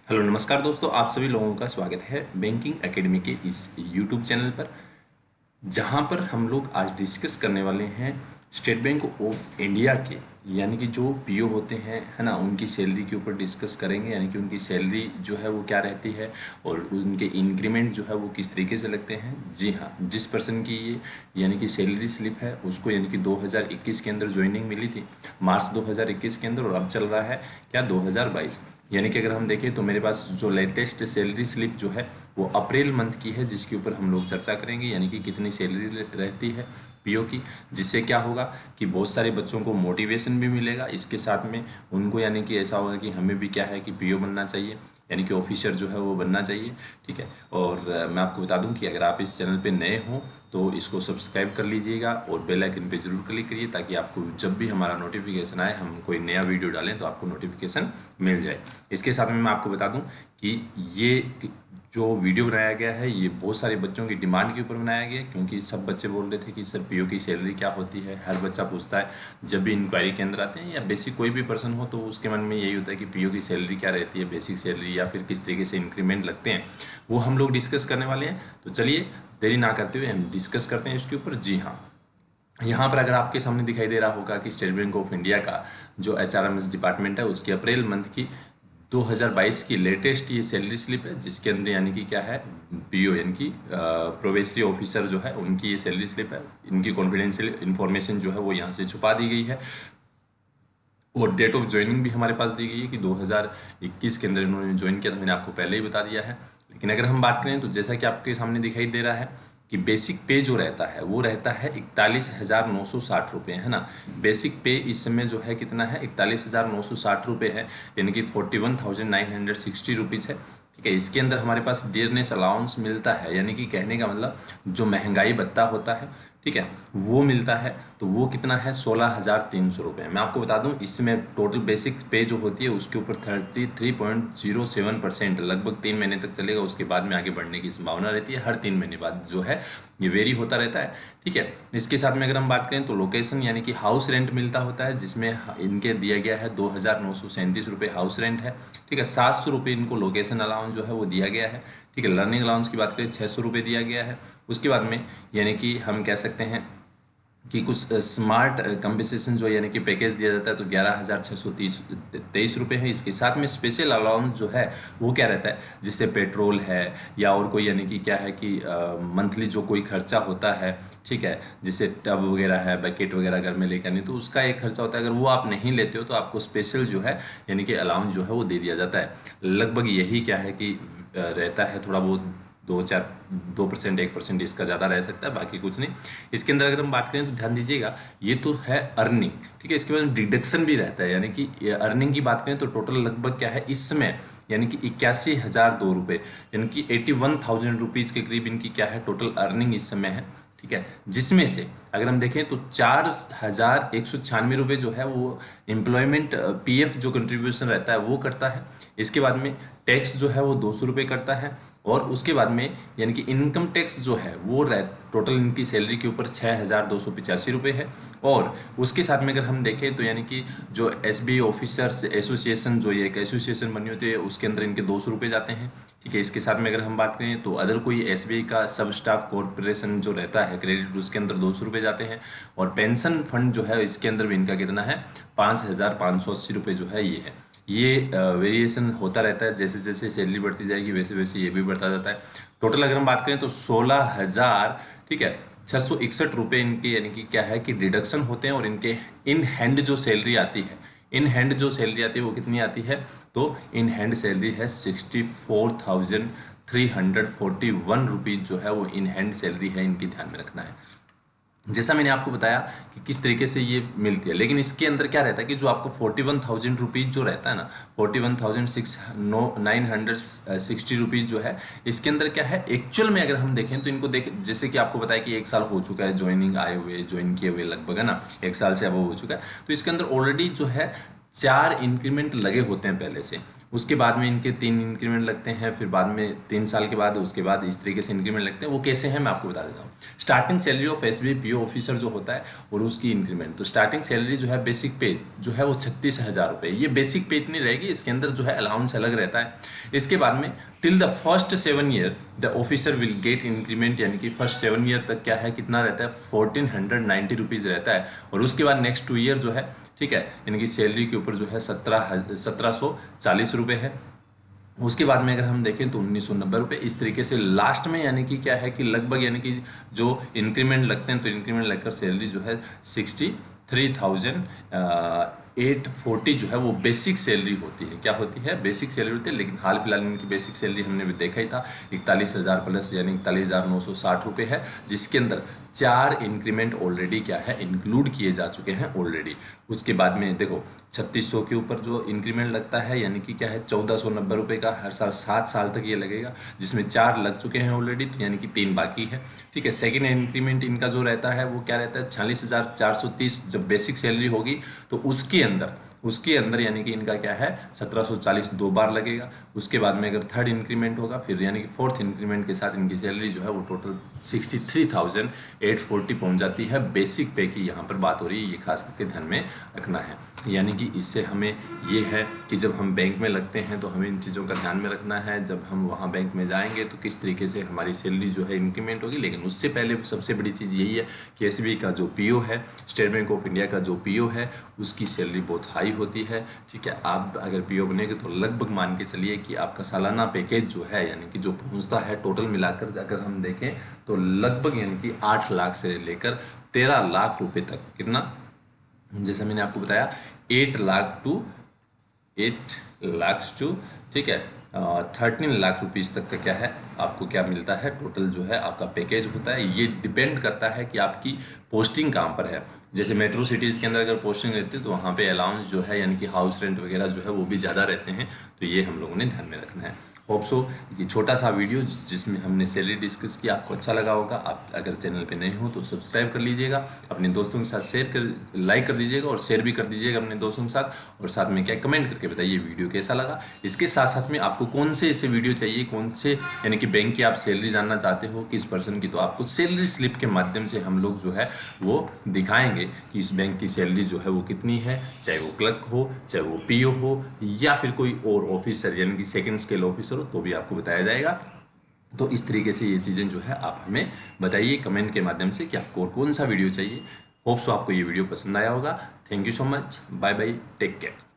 Hello नमस्कार दोस्तों, आप सभी लोगों का स्वागत है बैंकिंग एकेडमी के इस यूट्यूब चैनल पर। जहां पर हम लोग आज डिस्कस करने वाले हैं स्टेट बैंक ऑफ इंडिया के यानी कि जो पीओ होते हैं, है ना, उनकी सैलरी के ऊपर डिस्कस करेंगे। यानी कि उनकी सैलरी जो है वो क्या रहती है और उनके इंक्रीमेंट जो है वो किस तरीके से लगते हैं। जी हाँ, जिस पर्सन की ये यानी कि सैलरी स्लिप है उसको यानी कि 2021 के अंदर ज्वाइनिंग मिली थी, मार्च 2021 के अंदर, और अब चल रहा है क्या 2022। यानी कि अगर हम देखें तो मेरे पास जो लेटेस्ट सैलरी स्लिप जो है वो अप्रैल मंथ की है, जिसके ऊपर हम लोग चर्चा करेंगे। यानी कि कितनी सैलरी रहती है पीओ की, जिससे क्या होगा कि बहुत सारे बच्चों को मोटिवेशन भी मिलेगा। इसके साथ में उनको यानी कि ऐसा होगा कि हमें भी क्या है कि पीओ बनना चाहिए, यानी कि ऑफिसर जो है वो बनना चाहिए। ठीक है। और मैं आपको बता दूं कि अगर आप इस चैनल पे नए हों तो इसको सब्सक्राइब कर लीजिएगा और बेल आइकन पे जरूर क्लिक करिए, ताकि आपको जब भी हमारा नोटिफिकेशन आए, हम कोई नया वीडियो डालें तो आपको नोटिफिकेशन मिल जाए। इसके साथ में मैं आपको बता दूं कि ये जो वीडियो बनाया गया है ये बहुत सारे बच्चों की डिमांड के ऊपर बनाया गया है, क्योंकि सब बच्चे बोल रहे थे कि सर पीओ की सैलरी क्या होती है। हर बच्चा पूछता है जब भी इंक्वायरी के अंदर आते हैं, या बेसिक कोई भी पर्सन हो तो उसके मन में यही होता है कि पीओ की सैलरी क्या रहती है, बेसिक सैलरी या फिर किस तरीके से इंक्रीमेंट लगते हैं, वो हम लोग डिस्कस करने वाले हैं। तो चलिए देरी ना करते हुए हम डिस्कस करते हैं इसके ऊपर। जी हाँ, यहाँ पर अगर आपके सामने दिखाई दे रहा होगा कि स्टेट बैंक ऑफ इंडिया का जो एचआरएमएस डिपार्टमेंट है उसकी अप्रैल मंथ की 2022 की लेटेस्ट ये सैलरी स्लिप है, जिसके अंदर यानी कि क्या है पीओ यानी कि प्रोबेशनरी ऑफिसर जो है उनकी ये सैलरी स्लिप है। इनकी कॉन्फिडेंशियल इन्फॉर्मेशन जो है वो यहाँ से छुपा दी गई है, और डेट ऑफ ज्वाइनिंग भी हमारे पास दी गई है कि 2021 के अंदर इन्होंने ज्वाइन किया था। मैंने आपको पहले ही बता दिया है। लेकिन अगर हम बात करें तो जैसा कि आपके सामने दिखाई दे रहा है कि बेसिक पे जो रहता है वो रहता है 41,960 रुपये, है ना। बेसिक पे इस समय जो है कितना है, 41,960 रुपये है, यानी कि 41,960 रुपीज़ है। ठीक है। इसके अंदर हमारे पास डियरनेस अलाउंस मिलता है, यानी कि कहने का मतलब जो महंगाई भत्ता होता है, ठीक है, वो मिलता है। तो वो कितना है, 16,300 रुपये। मैं आपको बता दूं इसमें टोटल बेसिक पे जो होती है उसके ऊपर 33.07% लगभग 3 महीने तक चलेगा। उसके बाद में आगे बढ़ने की संभावना रहती है, हर 3 महीने बाद जो है ये वेरी होता रहता है। ठीक है। इसके साथ में अगर हम बात करें तो लोकेशन यानी कि हाउस रेंट मिलता होता है, जिसमें इनके दिया गया है 2,937 रुपये हाउस रेंट है। ठीक है। 700 रुपये इनको लोकेशन अलाउंस जो है वो दिया गया है। ठीक है। लर्निंग अलाउंस की बात करें 600 रुपये दिया गया है। उसके बाद में यानी कि हम कह सकते हैं कि कुछ स्मार्ट कंपनसेशन जो यानी कि पैकेज दिया जाता है तो 11,623 रुपये है। इसके साथ में स्पेशल अलाउंस जो है वो क्या रहता है, जिससे पेट्रोल है या और कोई यानी कि क्या है कि मंथली जो कोई खर्चा होता है, ठीक है, जैसे टब वगैरह है, बकेट वगैरह घर में लेकर नहीं, तो उसका एक खर्चा होता है। अगर वो आप नहीं लेते हो तो आपको स्पेशल जो है यानी कि अलाउंस जो है वो दे दिया जाता है। लगभग यही क्या है कि रहता है, थोड़ा बहुत 2% 1% इसका ज़्यादा रह सकता है, बाकी कुछ नहीं। इसके अंदर अगर हम बात करें तो ध्यान दीजिएगा, ये तो है अर्निंग। ठीक है। इसके बाद डिडक्शन भी रहता है, यानी कि अर्निंग की बात करें तो टोटल लगभग क्या है इस समय, यानी कि 81,002 रुपये, यानी कि 81,000 रुपीज़ के करीब इनकी क्या है टोटल अर्निंग इस समय है। ठीक है। जिसमें से अगर हम देखें तो 4,196 रुपये जो है वो एम्प्लॉयमेंट पीएफ जो कंट्रीब्यूशन रहता है वो करता है। इसके बाद में टैक्स जो है वो 200 रुपये करता है। और उसके बाद में यानी कि इनकम टैक्स जो है वो टोटल इनकी सैलरी के ऊपर 6,285 रुपये है। और उसके साथ में अगर हम देखें तो यानी कि जो एसबीआई ऑफिसर्स एसोसिएशन जो ये एक एसोसिएशन बनी होती है उसके अंदर इनके 200 रुपये जाते हैं। ठीक है। इसके साथ में अगर हम बात करें तो अदर कोई एसबीआई का सब स्टाफ कॉरपोरेशन जो रहता है क्रेडिट, उसके अंदर 200 रुपये जाते हैं। और पेंशन फंड जो है इसके अंदर भी इनका कितना है, 5,580 रुपये जो है ये है। ये वेरिएशन होता रहता है, जैसे जैसे सैलरी बढ़ती जाएगी वैसे वैसे ये भी बढ़ता जाता है। टोटल अगर हम बात करें तो 16,000, ठीक है, 661 रुपये इनके यानी कि क्या है कि डिडक्शन होते हैं। और इनके इन हैंड जो सैलरी आती है, इन हैंड जो सैलरी आती है वो कितनी आती है, तो इन हैंड सैलरी है 64,341 रुपीज़ जो है वो इन हैंड सैलरी है, इनकी ध्यान में रखना है। जैसा मैंने आपको बताया कि किस तरीके से ये मिलती है, लेकिन इसके अंदर क्या रहता है कि जो आपको 41,000 रुपीज़ जो रहता है ना, 41,960 रुपीज़ जो है, इसके अंदर क्या है एक्चुअल में अगर हम देखें तो इनको देखें, जैसे कि आपको बताया कि 1 साल हो चुका है ज्वाइनिंग आए हुए, ज्वाइन किए हुए लगभग, है ना, 1 साल से अब हो चुका है। तो इसके अंदर ऑलरेडी जो है 4 इंक्रीमेंट लगे होते हैं पहले से। उसके बाद में इनके 3 इंक्रीमेंट लगते हैं, फिर बाद में 3 साल के बाद उसके बाद इस तरीके से इंक्रीमेंट लगते हैं। वो कैसे हैं मैं आपको बता देता हूँ। Starting salary of SBI PO officer जो होता है और उसकी इंक्रीमेंट, तो स्टार्टिंग सैलरी जो है बेसिक पे जो है वो 36,000 रुपये, ये बेसिक पे इतनी रहेगी, इसके अंदर जो है अलाउंस अलग रहता है। इसके बाद में till the first 7 year the officer will get increment, यानी कि फर्स्ट 7 ईयर तक क्या है कितना रहता है 1490 रुपीज़ रहता है। और उसके बाद नेक्स्ट 2 ईयर जो है, ठीक है, यानी कि सैलरी के ऊपर जो है 1740 रुपये है। उसके बाद में अगर हम देखें तो 1990 रुपये, इस तरीके से लास्ट में यानी कि क्या है कि लगभग यानी कि जो इंक्रीमेंट लगते हैं तो इंक्रीमेंट लगकर सैलरी जो है 63,840 जो है वो बेसिक सैलरी होती है। क्या होती है? बेसिक सैलरी होती है। लेकिन हाल फिलहाल में इनकी बेसिक सैलरी हमने भी देखा ही था 41,000 प्लस यानी 41,960 रुपये है, जिसके अंदर 4 इंक्रीमेंट ऑलरेडी क्या है इंक्लूड किए जा चुके हैं ऑलरेडी। उसके बाद में देखो 3600 के ऊपर जो इंक्रीमेंट लगता है यानी कि क्या है 1490 रुपये का हर साल 7 साल तक ये लगेगा, जिसमें 4 लग चुके हैं ऑलरेडी, तो यानी कि 3 बाकी है, ठीक है। सेकेंड इंक्रीमेंट इनका जो रहता है वो क्या रहता है 46,430 जब बेसिक सैलरी होगी तो उसके अंदर यानी कि इनका क्या है 1740 2 बार लगेगा। उसके बाद में अगर थर्ड इंक्रीमेंट होगा फिर यानी कि फोर्थ इंक्रीमेंट के साथ इनकी सैलरी जो है वो टोटल 63,840 पहुंच जाती है। बेसिक पे की यहाँ पर बात हो रही है, ये खास करके ध्यान में रखना है। यानी कि इससे हमें ये है कि जब हम बैंक में लगते हैं तो हमें इन चीज़ों का ध्यान में रखना है। जब हम वहाँ बैंक में जाएंगे तो किस तरीके से हमारी सैलरी जो है इंक्रीमेंट होगी। लेकिन उससे पहले सबसे बड़ी चीज़ यही है कि एसबीआई का जो पीओ है, स्टेट बैंक ऑफ इंडिया का जो पीओ है, उसकी सैलरी बहुत हाई होती है, ठीक है। आप अगर पीओ बनेंगे तो लगभग मान के चलिए कि आपका सालाना पैकेज जो है यानी कि जो पहुंचता है टोटल मिलाकर अगर हम देखें तो लगभग यानी कि 8 लाख से लेकर 13 लाख रुपए तक, कितना, जैसे मैंने आपको बताया 8 लाख टू ठीक है 13 लाख रुपीज़ तक का क्या है आपको क्या मिलता है टोटल जो है आपका पैकेज होता है। ये डिपेंड करता है कि आपकी पोस्टिंग कहाँ पर है। जैसे मेट्रो सिटीज़ के अंदर अगर पोस्टिंग रहती है तो वहाँ पे अलाउंस जो है यानी कि हाउस रेंट वगैरह जो है वो भी ज़्यादा रहते हैं, तो ये हम लोगों ने ध्यान में रखना है। होप सो ये छोटा सा वीडियो जिसमें हमने सैलरी डिस्कस किया आपको अच्छा लगा होगा। आप अगर चैनल पे नए हो तो सब्सक्राइब कर लीजिएगा, अपने दोस्तों के साथ लाइक कर दीजिएगा और शेयर भी कर दीजिएगा अपने दोस्तों के साथ। और साथ में क्या कमेंट करके बताइए वीडियो कैसा लगा। इसके साथ साथ में आपको कौन से ऐसे वीडियो चाहिए, कौन से यानी कि बैंक की आप सैलरी जानना चाहते हो किस पर्सन की, तो आपको सैलरी स्लिप के माध्यम से हम लोग जो है वो दिखाएंगे कि इस बैंक की सैलरी जो है वो कितनी है, चाहे वो क्लर्क हो, चाहे वो पीओ हो या फिर कोई और ऑफिसर यानी कि सेकंड स्केल ऑफिसर हो, तो भी आपको बताया जाएगा। तो इस तरीके से ये चीज़ें जो है आप हमें बताइए कमेंट के माध्यम से कि आपको और कौन सा वीडियो चाहिए। होप सो आपको ये वीडियो पसंद आया होगा। Thank you so much, bye bye, take care.